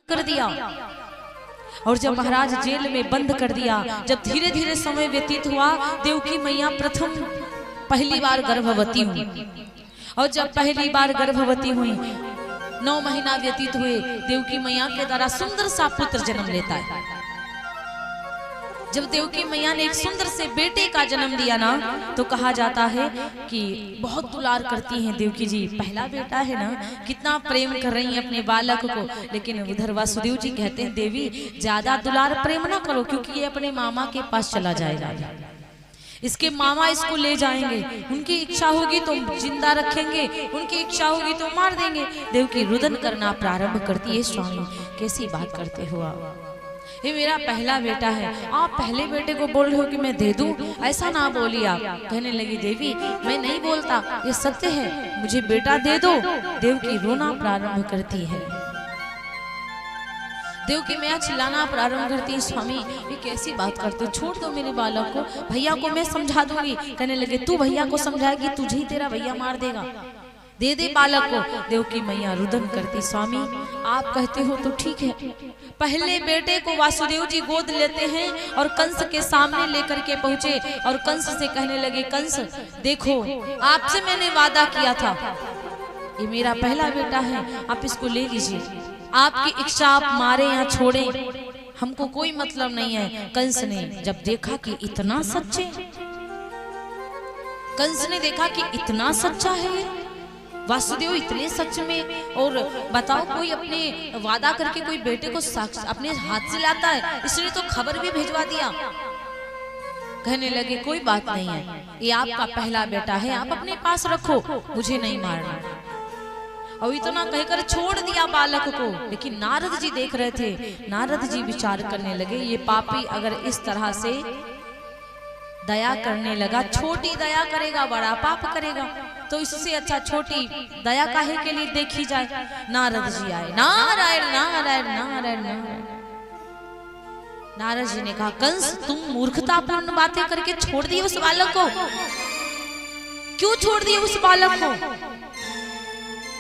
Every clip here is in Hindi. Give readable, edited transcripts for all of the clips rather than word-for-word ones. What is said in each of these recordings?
कर दिया। और जब महाराज जेल में बंद कर दिया, जब धीरे धीरे समय व्यतीत हुआ, देवकी मैया पहली बार गर्भवती हुई। और जब पहली बार गर्भवती हुई, 9 महीना व्यतीत हुए, देवकी मैया के द्वारा सुंदर सा पुत्र जन्म लेता है। जब देवकी मैया ने एक सुंदर से बेटे का जन्म दिया ना, तो कहा जाता है कि बहुत दुलार करती हैं देवकी जी। पहला बेटा है ना, कितना प्रेम कर रही हैं अपने बालक को। लेकिन उधर वासुदेव जी कहते हैं, देवी ज्यादा दुलार प्रेम ना करो, क्योंकि ये अपने मामा के पास चला जाएगा, इसके मामा इसको ले जाएंगे, उनकी इच्छा होगी तो जिंदा रखेंगे, उनकी इच्छा होगी तो मार देंगे। देवकी रुदन करना प्रारंभ करती है। स्वामी कैसी बात करते हो आप, ये मेरा पहला बेटा है, आप पहले बेटे को बोल रहे हो कि मैं दे दूं, ऐसा ना बोलिए आप। कहने लगी, देवी मैं नहीं बोलता, ये सत्य है, मुझे बेटा दे दो। देवकी रोना प्रारंभ करती है। देवकी मैया चिल्लाना प्रारंभ करती है, स्वामी ये कैसी बात करते हो, छोड़ दो मेरे बालक को, भैया को मैं समझा दूंगी। कहने लगे, तू भैया को समझाएगी, तुझे ही तेरा भैया मार देगा, दे दे बालक को। देवकी मैया रुदन करती, स्वामी आप कहते हो तो ठीक है। पहले बेटे को वासुदेव जी गोद लेते हैं और कंस के सामने लेकर के पहुंचे और कंस से कहने लगे, कंस देखो आपसे मैंने वादा किया था, ये मेरा पहला बेटा है, आप इसको ले लीजिए, आपकी इच्छा, आप मारे या छोड़े हमको कोई मतलब नहीं है। कंस ने जब देखा कि इतना सच्चे, कंस ने देखा कि इतना सच्चा है वासुदेव, इतने सच में। और बताओ, कोई अपने वादा करके कोई बेटे को अपने हाथ से लाता है, इसलिए तो खबर भी भिजवा दिया। कहने लगे, कोई बात नहीं है, ये आपका पहला बेटा है, आप अपने पास रखो, मुझे नहीं मारना। और इतना कहकर छोड़ दिया बालक को। लेकिन नारद जी देख रहे थे, नारद जी विचार करने लगे, ये पापी अगर इस तरह से दया करने लगा, छोटी दया करेगा बड़ा पाप करेगा, तो इससे अच्छा छोटी दया काहे के लिए देखी जाए। नारद जी आए, नारायण नारायण नारायण नारायण। नारद जी ने कहा, कंस तुम मूर्खतापूर्ण बातें करके छोड़ दिए उस बालक को, क्यों छोड़ दिए उस बालक को।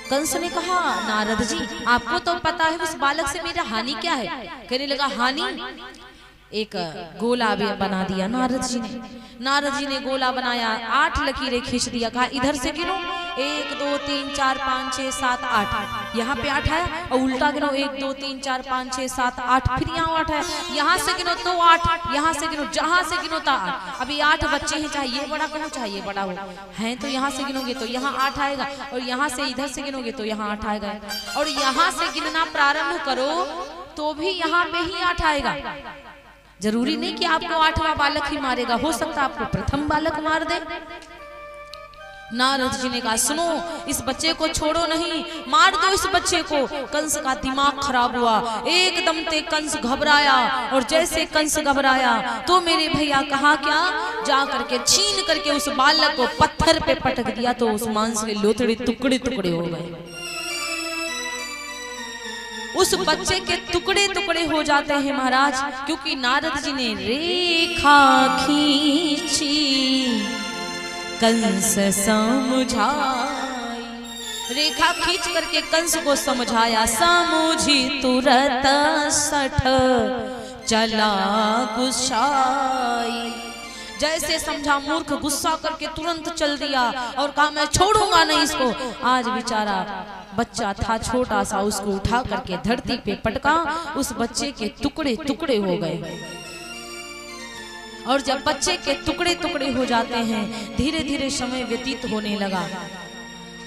कंस ने कहा, नारद जी आपको तो पता है उस बालक से मेरा हानि क्या है। कहने लगा, हानि, एक गोला भी बना दिया नारद जी ने। नारद जी ने गोला बनाया, 8 लकीरें खींच दिया, कहा इधर से गिनो, 1 2 3 4 5 6 7 8, यहाँ पे 8 है, और उल्टा गिनो 1 2 3 4 5 6 7 8, फिर यहाँ 8 है, यहाँ से गिनो तो 8, यहाँ से गिनो, जहाँ से गिनो तो 8। अभी 8 बच्चे हैं, चाहे ये बड़ा हो चाहे ये बड़ा हो, हैं तो यहाँ से गिनोगे तो यहाँ 8 आएगा, और यहाँ से इधर से गिनोगे तो यहाँ 8 आएगा, और यहाँ से गिनना प्रारंभ करो तो भी यहाँ पे ही 8 आएगा। जरूरी नहीं कि आपको 8वां बालक ही मारेगा, हो सकता आपको प्रथम बालक मार दे। नारद जी ने कहा, सुनो इस बच्चे को छोड़ो नहीं, मार दो इस बच्चे को। कंस का दिमाग खराब हुआ, एकदम से कंस घबराया, और जैसे कंस घबराया तो मेरे भैया कहा क्या, जा करके छीन करके उस बालक को पत्थर पे पटक दिया, तो उस मांस के लोथड़े टुकड़े टुकड़े हो गए। उस बच्चे के टुकड़े टुकड़े हो जाते हैं महाराज, क्योंकि नारद जी ने रेखा खींची कंस समझाई, रेखा खींच करके कंस को समझाया, समझी तुरत सठ चला गुस्साई। जैसे समझा, मूर्ख गुस्सा करके तुरंत चल दिया और कहा, मैं छोड़ूंगा नहीं इसको। आज बेचारा बच्चा था छोटा सा, उसको उठा करके धरती पे पटका, उस बच्चे के टुकड़े टुकड़े हो गए। और जब बच्चे के टुकड़े टुकड़े हो जाते हैं, धीरे धीरे समय व्यतीत होने लगा।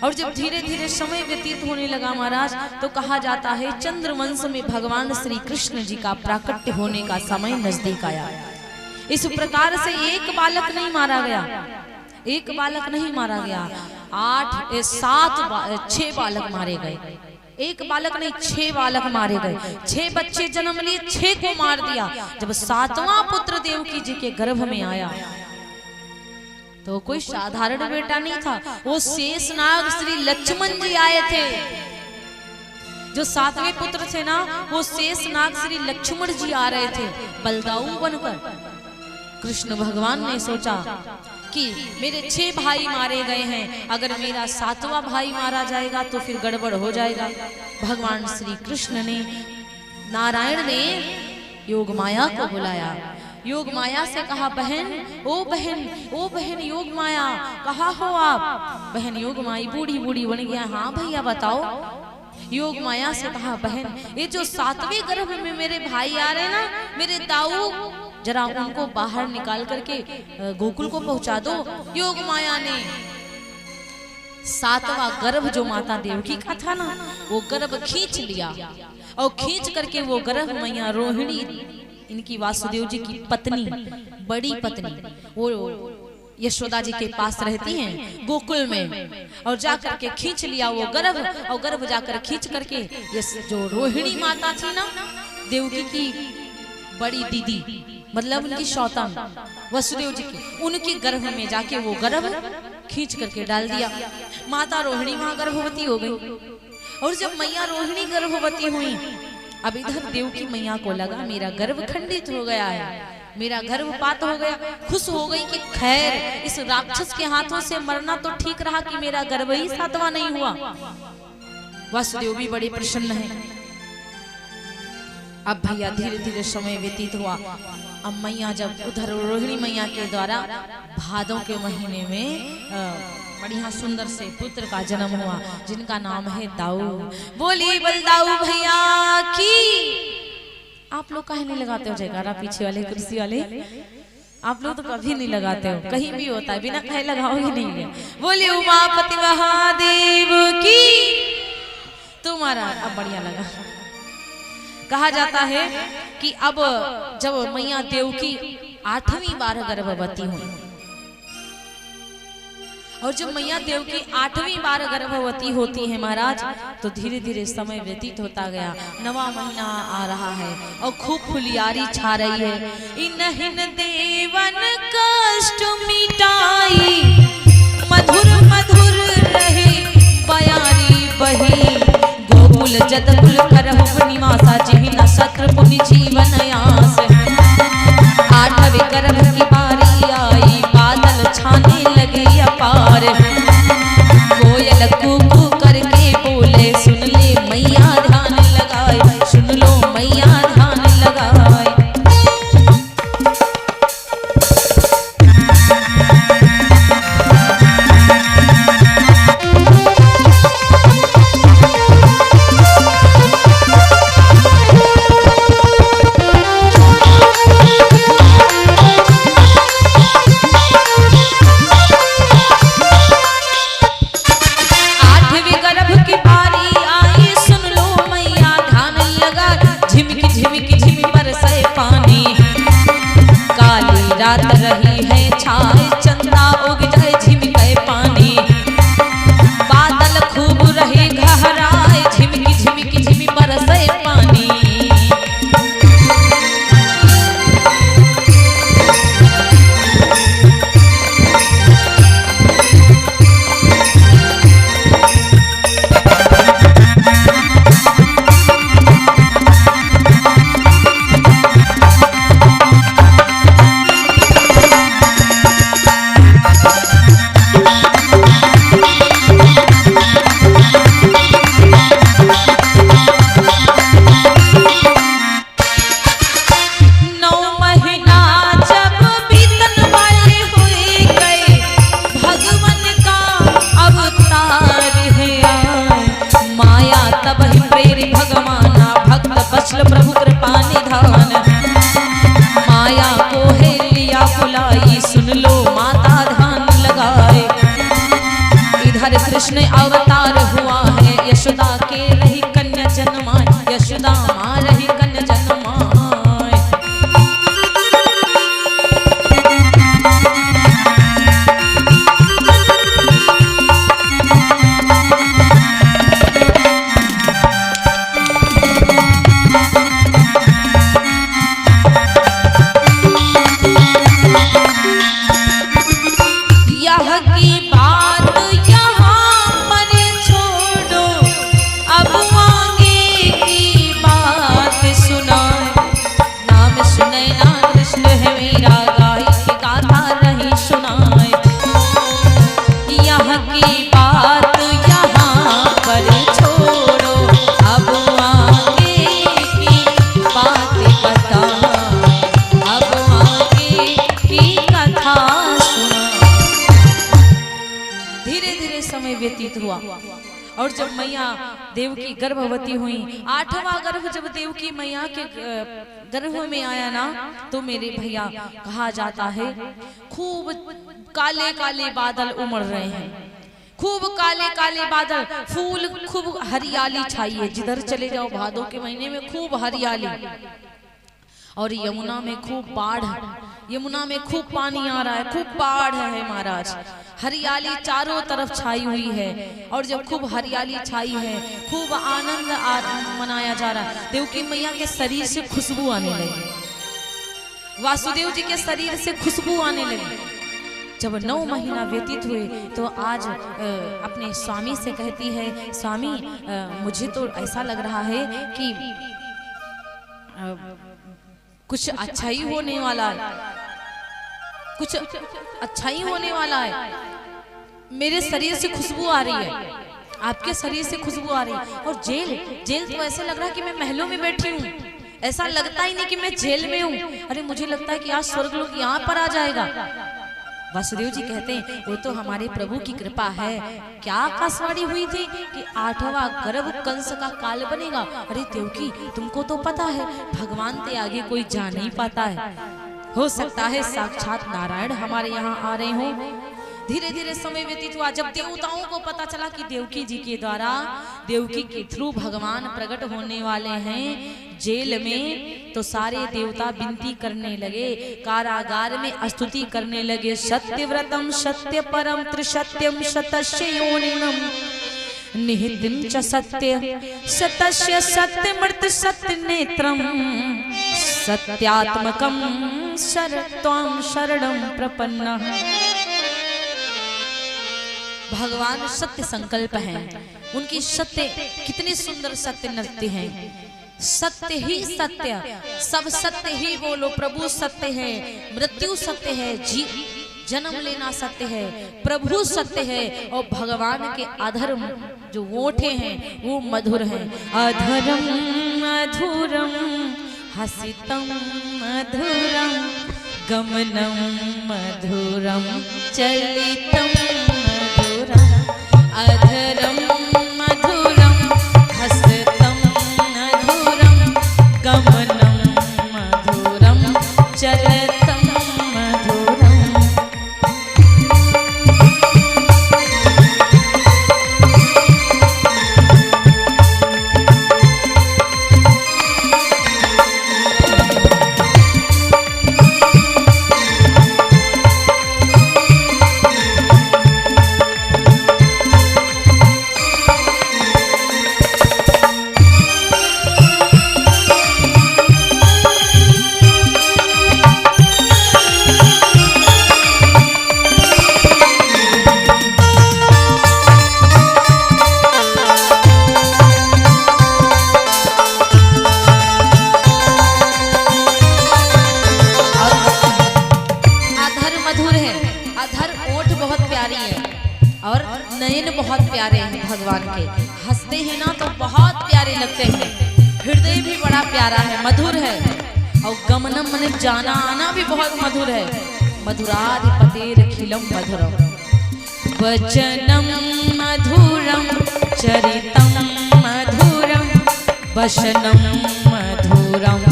और जब धीरे धीरे समय व्यतीत होने लगा महाराज, तो कहा जाता है चंद्रवंश में भगवान श्री कृष्ण जी का प्राकट्य होने का समय नजदीक आया। इस प्रकार से एक बालक नहीं मारा गया, एक बालक नहीं मारा गया, 6 बालक मारे गए। एक बालक नहीं, 6 बालक मारे गए। 6 बच्चे जन्म लिए, 6 को मार दिया। जब 7वां पुत्र देवकी जी के गर्भ में आया, तो कोई साधारण बेटा नहीं था, वो शेषनाग श्री लक्ष्मण जी आए थे। जो 7वें पुत्र थे ना, वो शेषनाग श्री लक्ष्मण जी आ रहे थे बलदाऊ बनकर। कृष्ण भगवान ने सोचा कि मेरे 6 भाई मारे गए हैं, अगर मेरा 7वां भाई मारा जाएगा तो फिर गड़बड़ हो जाएगा। भगवान श्री कृष्ण ने नारायण ने योग माया को बुलाया। योग माया से कहा, बहन, ओ बहन, ओ बहन योग माया, कहाँ हो आप? बहन योग माई बूढ़ी बूढ़ी बन गया। हाँ भैया बताओ। योग माया से कहा, बहन ये जो 7वें गर्भ में मेरे भाई आ रहे ना, मेरे दाऊ, जरा उनको बाहर निकाल करके गोकुल को पहुंचा दो। योग माया ने 7वां गर्भ जो माता देवकी का था ना, वो गर्भ खींच लिया और खींच करके वो गर्भ मैया रोहिणी, इनकी वासुदेव जी की पत्नी, बड़ी पत्नी, वो यशोदा जी के पास रहती हैं गोकुल में, और जाकर के खींच लिया वो गर्भ। और गर्भ जाकर खींच करके ये जो रोहिणी माता थी ना, देवकी की बड़ी दीदी, मतलब उनकी सौतन वसुदेव जी की, उनके गर्भ में जाके वो गर्भ खींच करके डाल दिया। माता रोहिणी वहां गर्भवती हो गई। और जब मैया रोहिणी गर्भवती हुई, अब इधर देवकी मैया को लगा मेरा गर्भ खंडित हो गया है, मेरा गर्भपात हो गया। खुश हो गई कि खैर इस राक्षस के हाथों से मरना तो ठीक रहा कि मेरा गर्भ ही 7वां नहीं हुआ। वासुदेव भी बड़े प्रसन्न हैं। अब भैया धीरे धीरे समय व्यतीत हुआ। अब मैया जब उधर रोहिणी मैया के द्वारा भादों के महीने में बढ़िया सुंदर से पुत्र का जन्म हुआ, जिनका नाम है दाऊ। बोली बलदाऊ भैया की। आप लोग काहे नहीं लगाते हो जयकारा? पीछे वाले कुर्सी वाले आप लोग तो कभी नहीं लगाते हो, कहीं भी होता है बिना कहे लगाओ ही नहीं है। बोली उमापति महादेव की। तुम्हारा अब बढ़िया लगा। कहा जाता है कि अब जब मैया देवकी 8वीं बार गर्भवती हुई, और जब मैया देवकी 8वीं बार गर्भवती होती है महाराज, तो धीरे धीरे समय व्यतीत होता गया। 9वां महीना आ रहा है और खूब फुलियारी छा रही है। इन्हिन देवन कष्ट मिटाई, मधुर मधुर रहे बयारी बही। गोकुल जदकुल करहु निवासा, जिहि न शत्रु पुनि जीवन आस। 8वें गर्भ की बारी आई, बादल छाने लगे अपार। कोयल कूकू करके बोले, सुन ले मैया ध्यान लगाए, सुन लो मैया ध्यान लगाए। रात रही है छाए, चंदा उग जाए झिमके पानी। बादल खूब रहे गहराए, झिमकी झिमकी झिमी बरसे पानी। प्रभु कृपा निधान, माया को है लिया बुलाई, सुन लो माता ध्यान लगाए। इधर कृष्ण अवतार हुआ है, यशोदा के रही कन्या जन्माए, यशोदा माँ रही कन्या जन्माए। व्यतीत हुआ। और जब मैया देवकी गर्भवती हुई, 8वां गर्भ जब देवकी मैया के गर्भ में आया ना, तो मेरे भैया कहा जाता है खूब काले काले बादल उमड़ रहे हैं, खूब काले काले बादल, फूल, खूब हरियाली छाई है, जिधर चले जाओ भादों के महीने में खूब हरियाली। और यमुना में खूब बाढ़, यमुना में खूब पानी आ रहा है, खूब बाढ़ है महाराज, हरियाली चारों तरफ छाई हुई है। और जब खूब हरियाली छाई है, खूब आनंद मनाया जा रहा है, देवकी मैया के शरीर से खुशबू आने लगी, वासुदेव जी के शरीर से खुशबू आने लगी। जब 9 महीना व्यतीत हुए तो आज अपने स्वामी से कहती है, स्वामी मुझे तो ऐसा लग रहा है कि कुछ अच्छा ही होने वाला है, कुछ अच्छा ही होने वाला है, मेरे शरीर से खुशबू आ रही है, आपके शरीर से खुशबू आ रही है। और जेल तो ऐसे लग रहा है कि मैं महलों में बैठी हूँ, ऐसा लगता ही नहीं कि मैं जेल में हूँ। अरे मुझे लगता है कि आज स्वर्गलोक यहाँ पर आ जाएगा। वासुदेव जी कहते हैं वो तो हमारे प्रभु की कृपा है। क्या आकाशवाणी हुई थी कि 8वां गर्भ कंस का काल बनेगा। अरे देवकी तुमको तो पता है भगवान के आगे कोई जा नहीं पाता है, हो सकता है साक्षात नारायण हमारे यहाँ आ रहे हों। धीरे धीरे समय व्यतीत हुआ, जब देवताओं को पता चला कि देवकी जी के द्वारा, देवकी के थ्रू भगवान प्रकट होने वाले हैं जेल में, तो सारे देवता विनती करने लगे, कारागार में स्तुति करने लगे। सत्यव्रतम सत्य परम त्रिसत्यम सतस्य योनिनम निहितम च सत्य सतस्य सत्यमर्थ सत्य नेत्रम सत्यात्मकम शरत्वं शरणं प्रपन्नः। भगवान सत्य संकल्प हैं, उनकी सत्य कितनी सुंदर सत्य नृत्य हैं। सत्य ही सत्य, सब सत्य ही बोलो, प्रभु सत्य है, मृत्यु सत्य है, जन्म लेना सत्य है, प्रभु सत्य है, और भगवान के अधर्म जो ओठे हैं वो मधुर हैं। अधरम मधुरम हसितम मधुरम गमनम मधुरम चलितम मधुरम अधरम मधुरम हसितम मधुरम गमनम मधुरम चलितम मधुरम। बहुत प्यारे हैं भगवान के, हंसते हैं ना तो बहुत प्यारे लगते हैं, हृदय भी बड़ा प्यारा है, मधुर है, और गमनम मन जाना आना भी बहुत मधुर है। मधुराधिपतेरखिलम मधुरम वचनम मधुरम चरितम मधुरम वशनम मधुरम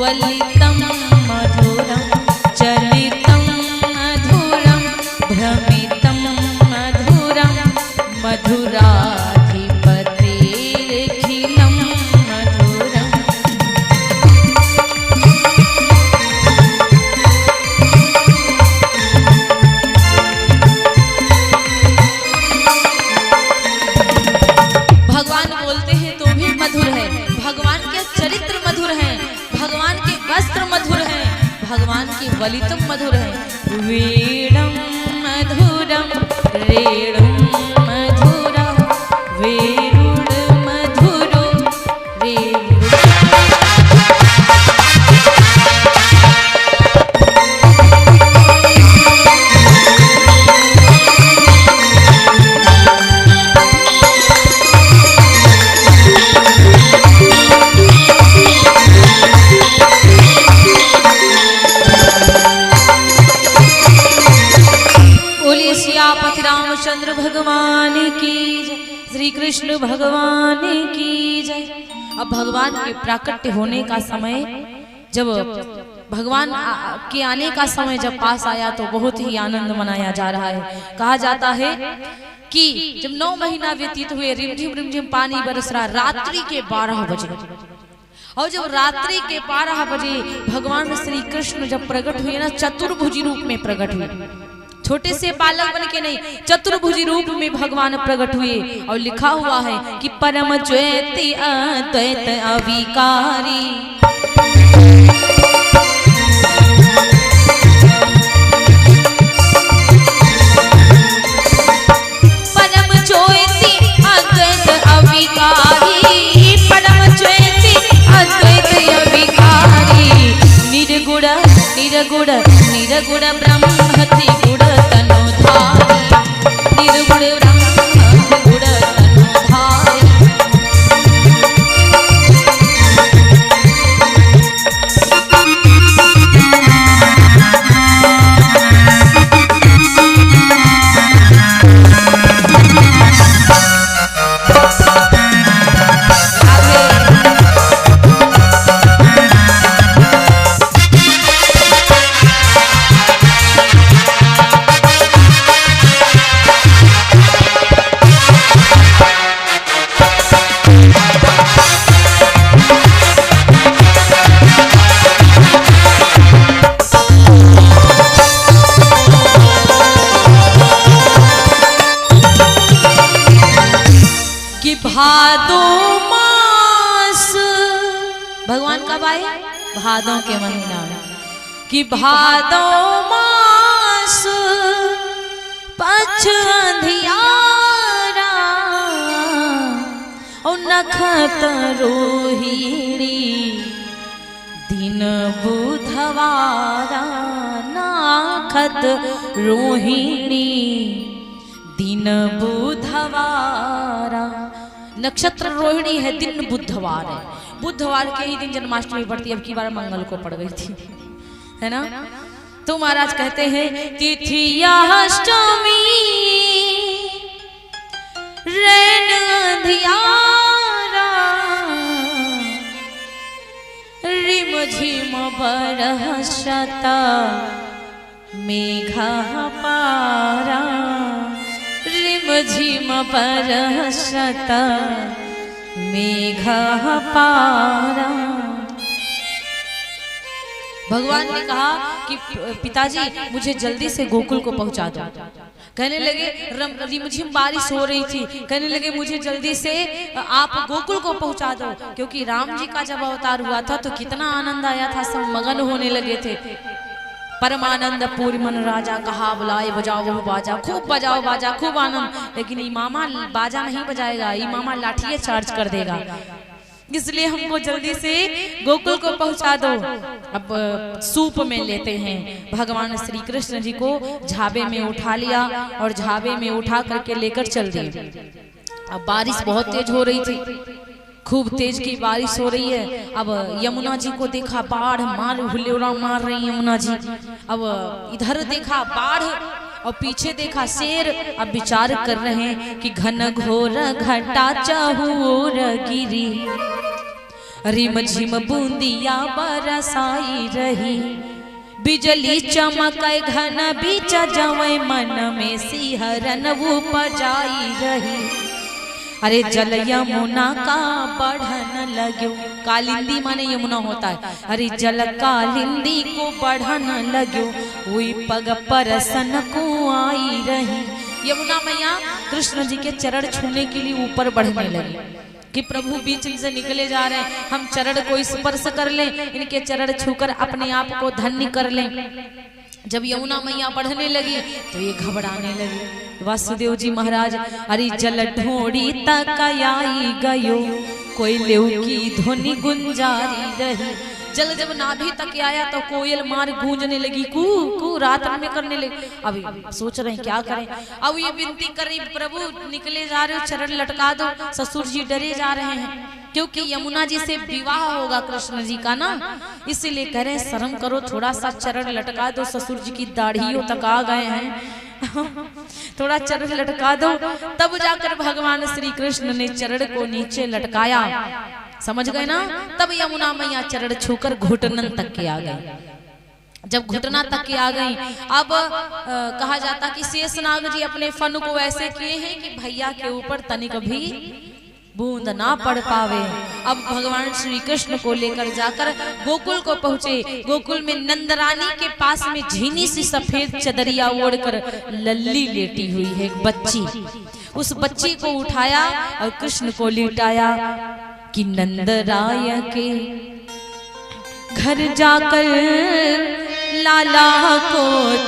वलितम मधुरम चलितम मधुरम भ्रमितम मधुरम मधुराधिपतेरखिलम मधुरम। भगवान बोलते हैं तो भी मधुर है, भगवान के चरित्र मधुर हैं, भगवान के वस्त्र मधुर हैं, भगवान की वलितम मधुर है। वीणम मधुरम रेणुम मधुरम वेणुण मधुरो रेणु। कृष्ण भगवान की जय। अब भगवान के प्राकट्य होने का समय, जब भगवान के आने का समय जब पास आया तो बहुत ही आनंद मनाया जा रहा है। कहा जाता है कि जब 9 महीना व्यतीत हुए, रिमझिम पानी बरस रहा, रात्रि के 12 बजे, और जब रात्रि के 12 बजे भगवान श्री कृष्ण जब प्रकट हुए ना, चतुर्भुजी रूप में प्रकट हुए, छोटे से बालक बन के नहीं, चतुर्भुजी रूप में भगवान प्रकट हुए। और लिखा हुआ है कि परम ज्योति अद्वैत अविकारी, परम ज्योति अद्वैत अविकारी, परम ज्योति अद्वैत अविकारी, निर्गुण निर्गुण निर्गुण ब्रह्मति गुण तनुधारी, निर्गुण ब्रह्म गुण तनुधारी। भादो मास, भगवान कब आए? भादों के महीना में, कि भादो मास पक्ष अंधियारा, और नखत रोहिणी दिन बुधवारा, नखत रोहिणी दिन बुधवारा। नक्षत्र रोहिणी है, दिन बुधवार है, बुधवार के ही दिन जन्माष्टमी पड़ती है। अब की बार मंगल को पड़ गई थी, है ना? तो महाराज कहते हैं तिथि अष्टमी रैन अंधियारा, रिम झिम बरसता मेघा पारा, रिम झिम बरसता मेघा पारा। भगवान ने कहा कि पिताजी मुझे जल्दी से गोकुल को पहुंचा दो। कहने लगे रिमझिम बारिश हो रही थी, कहने लगे मुझे जल्दी से आप गोकुल को पहुंचा दो, क्योंकि राम जी का जब अवतार हुआ था तो कितना आनंद आया था, सब मगन होने लगे थे। परमानंद पूरी मन राजा, कहा बुलाए बजाओ वो बाजा, खूब बजाओ बाजा, खूब आनंद। लेकिन इमामा बाजा नहीं बजाएगा, इमामा लाठियां चार्ज कर देगा, इसलिए हमको जल्दी से गोकुल को पहुंचा दो। अब सूप में लेते हैं, भगवान श्री कृष्ण जी को झाबे में उठा लिया और झाबे में उठा करके लेकर चल दिए। अब बारिश बहुत तेज हो रही थी, खूब तेज की बारिश हो रही है। अब यमुना जी को देखा, बाढ़ मार हुल्लोड़ा मार रही यमुना जी। अब इधर देखा बाढ़ और पीछे देखा शेर। अब विचार कर रहे हैं कि घन घोर घटा चहूर गिरी, रिम झिम बूंदिया बरसाई रही, बिजली चमक घन बीच जवै, मन में सिहरन उपजाई रही। अरे जल यमुना का बढ़न लग्यो, कालिंदी माने यमुना होता है। अरे जल कालिंदी को बढ़न लग्यो, हुई पग परसन को आई रही। यमुना मैया कृष्ण जी के चरण छूने के लिए ऊपर बढ़ने लगी कि प्रभु बीच से निकले जा रहे हैं, हम चरण को स्पर्श कर लें, इनके चरण छूकर अपने आप को धन्य कर लें। जब यमुना मैया बढ़ने लगी तो ये घबराने लगी। वासुदेव जी महाराज, अरे जल ढोड़ी तक आई गयो, कोयले की ध्वनि गुंजारी रही। जल जब नाभि तक आया तो कोयल मार गूंजने लगी, कू कू रात में करने लगी। अभी सोच रहे हैं क्या करें। अब ये विनती कर रही, प्रभु निकले जा रहे हो, चरण लटका दो। ससुर जी डरे जा रहे हैं क्योंकि यमुना जी से विवाह होगा कृष्ण जी का ना, इसीलिए कह रहे हैं शर्म करो, थोड़ा सा चरण लटका दो। ससुर जी की दाढ़ियों तक आ गए हैं। थोड़ा चरण लटका दो। तब जाकर भगवान श्री कृष्ण ने चरण को नीचे लटकाया, समझ गए ना। तब यमुना मैया चरण छूकर घुटनन तक के आ गई। जब घुटना तक के आ गई, अब कहा जाता कि शेषनाग जी अपने फन को ऐसे किए हैं कि भैया के ऊपर तनिक भी बूंद ना पड़ पावे। अब भगवान श्री कृष्ण को लेकर जाकर गोकुल को पहुंचे। गोकुल में नंदरानी के पास में झीनी सी सफेद चदरिया ओढ़कर लल्ली लेटी हुई है एक बच्ची। उस बच्ची को उठाया और कृष्ण को लिटाया कि नंदराय के घर जाकर लाला को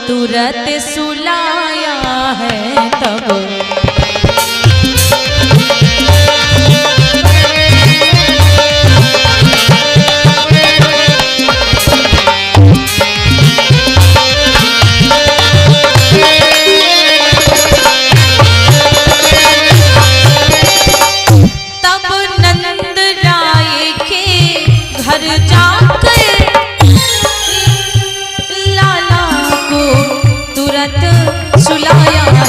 तुरंत सुलाया है। तब सुलाया है।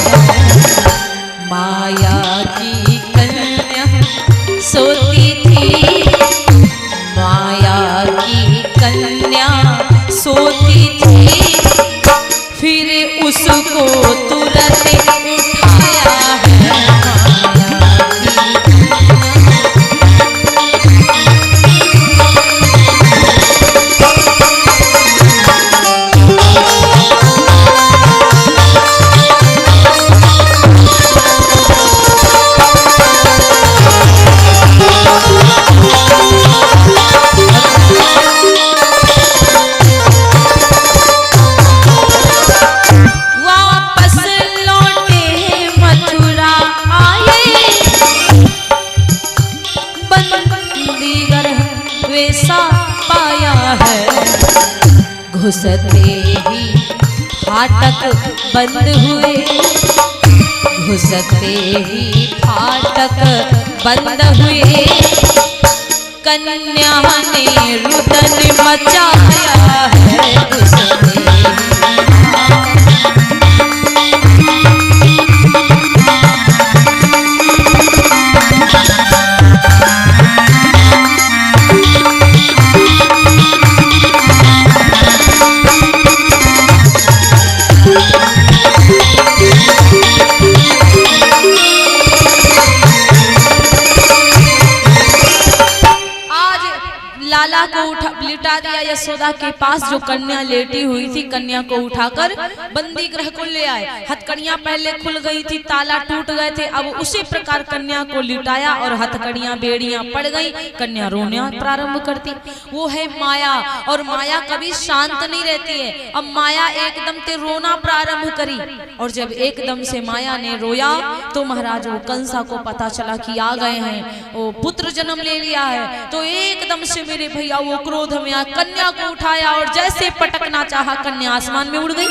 माया की कन्या सोती थी, माया की कन्या सोती थी, फिर उसको तुरंत उठाया है। घुसते ही फाटक बंद हुए, घुसते ही फाटक बंद हुए। कन्या ने रुदन मचाया है। घुसते लाला को लिटा दिया यशोदा के पास जो कन्या लेटी हुई थी। कन्या को उठाकर बंदी गृह को ले आए। हथकड़ियां पहले खुल गई थी, ताला टूट गए थे। अब उसी प्रकार कन्या को लिटाया और हथकड़ियां बेड़ियां पड़ गई। कन्या रोना प्रारंभ करती। वो है माया, और माया कभी शांत नहीं रहती है। अब माया एकदम से रोना प्रारंभ करी, और जब एकदम से माया ने रोया तो महाराज वो कंसा को पता चला कि आ गए हैं, वो पुत्र जन्म ले लिया है। तो एकदम से मेरे भैया वो क्रोध में आ कन्या को उठाया और जैसे पटकना चाहा, कन्या आसमान में उड़ गई।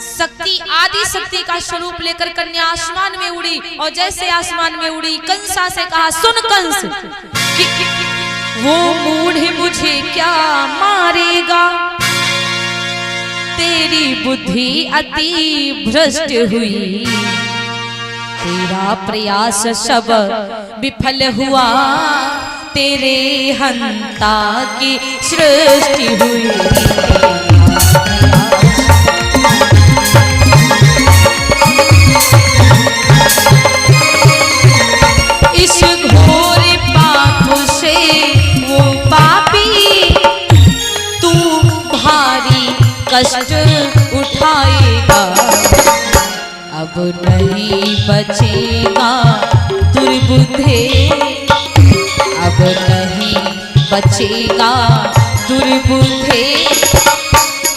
शक्ति, आदि शक्ति का स्वरूप लेकर कन्या आसमान में उड़ी, और जैसे आसमान में उड़ी कंसा से कहा, सुन कंस, वो मूढ़ मुझे क्या मारेगा, तेरी बुद्धि अति भ्रष्ट हुई, तेरा प्रयास सब विफल हुआ, तेरे हंता की सृष्टि हुई। इस घोर पाप से वो पापी तू भारी कष्ट उठाएगा, अब नहीं बचेगा दुर्बुद्धे, अब नहीं बचेगा दुर्बुद्धे,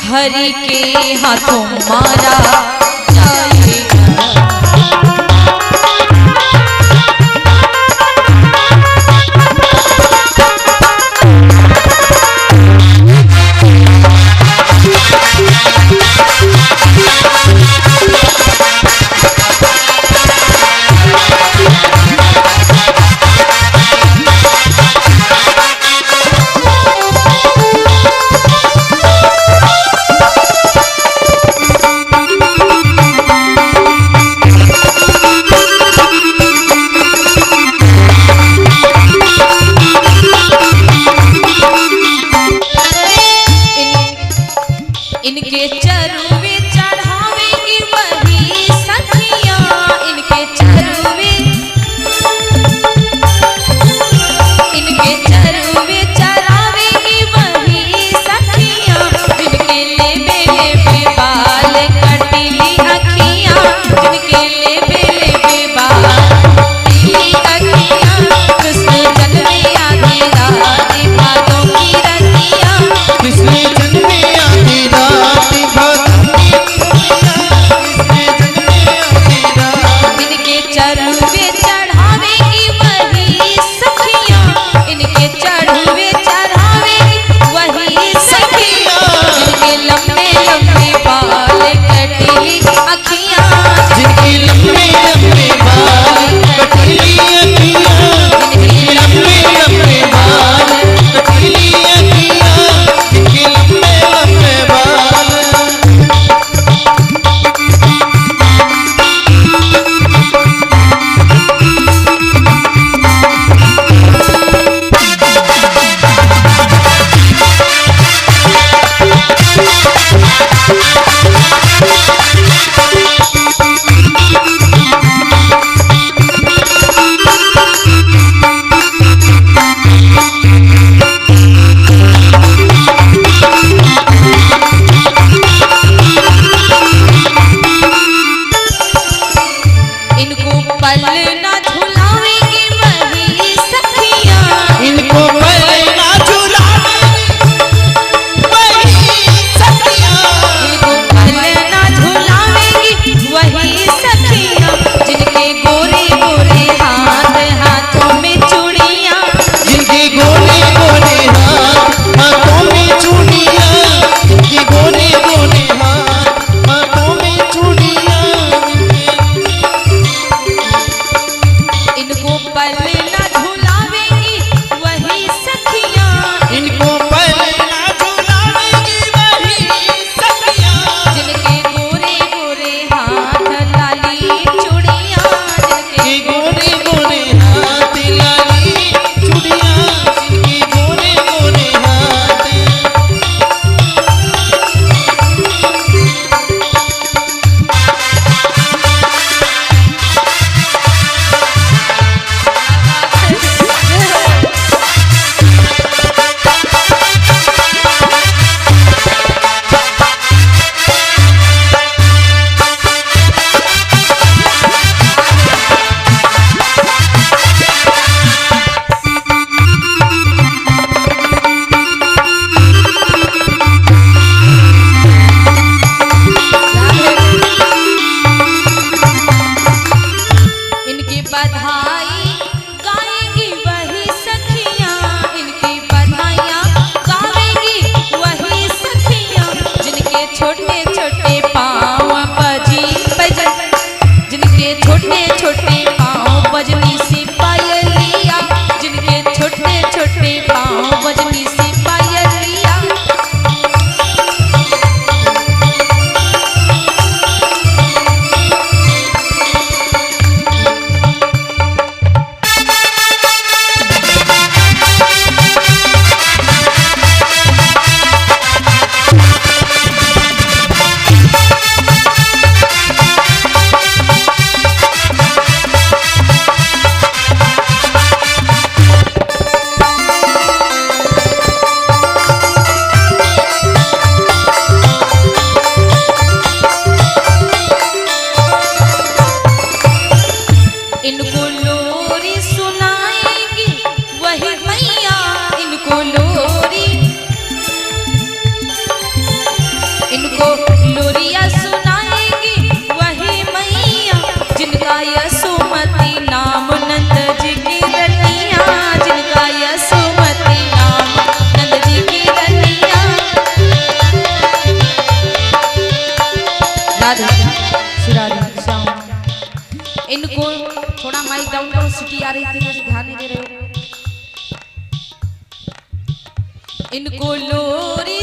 हरि के हाथों मारा जाएगा। आ रही थी, जैसे ध्यान नहीं दे रहे हो। इनको लोरी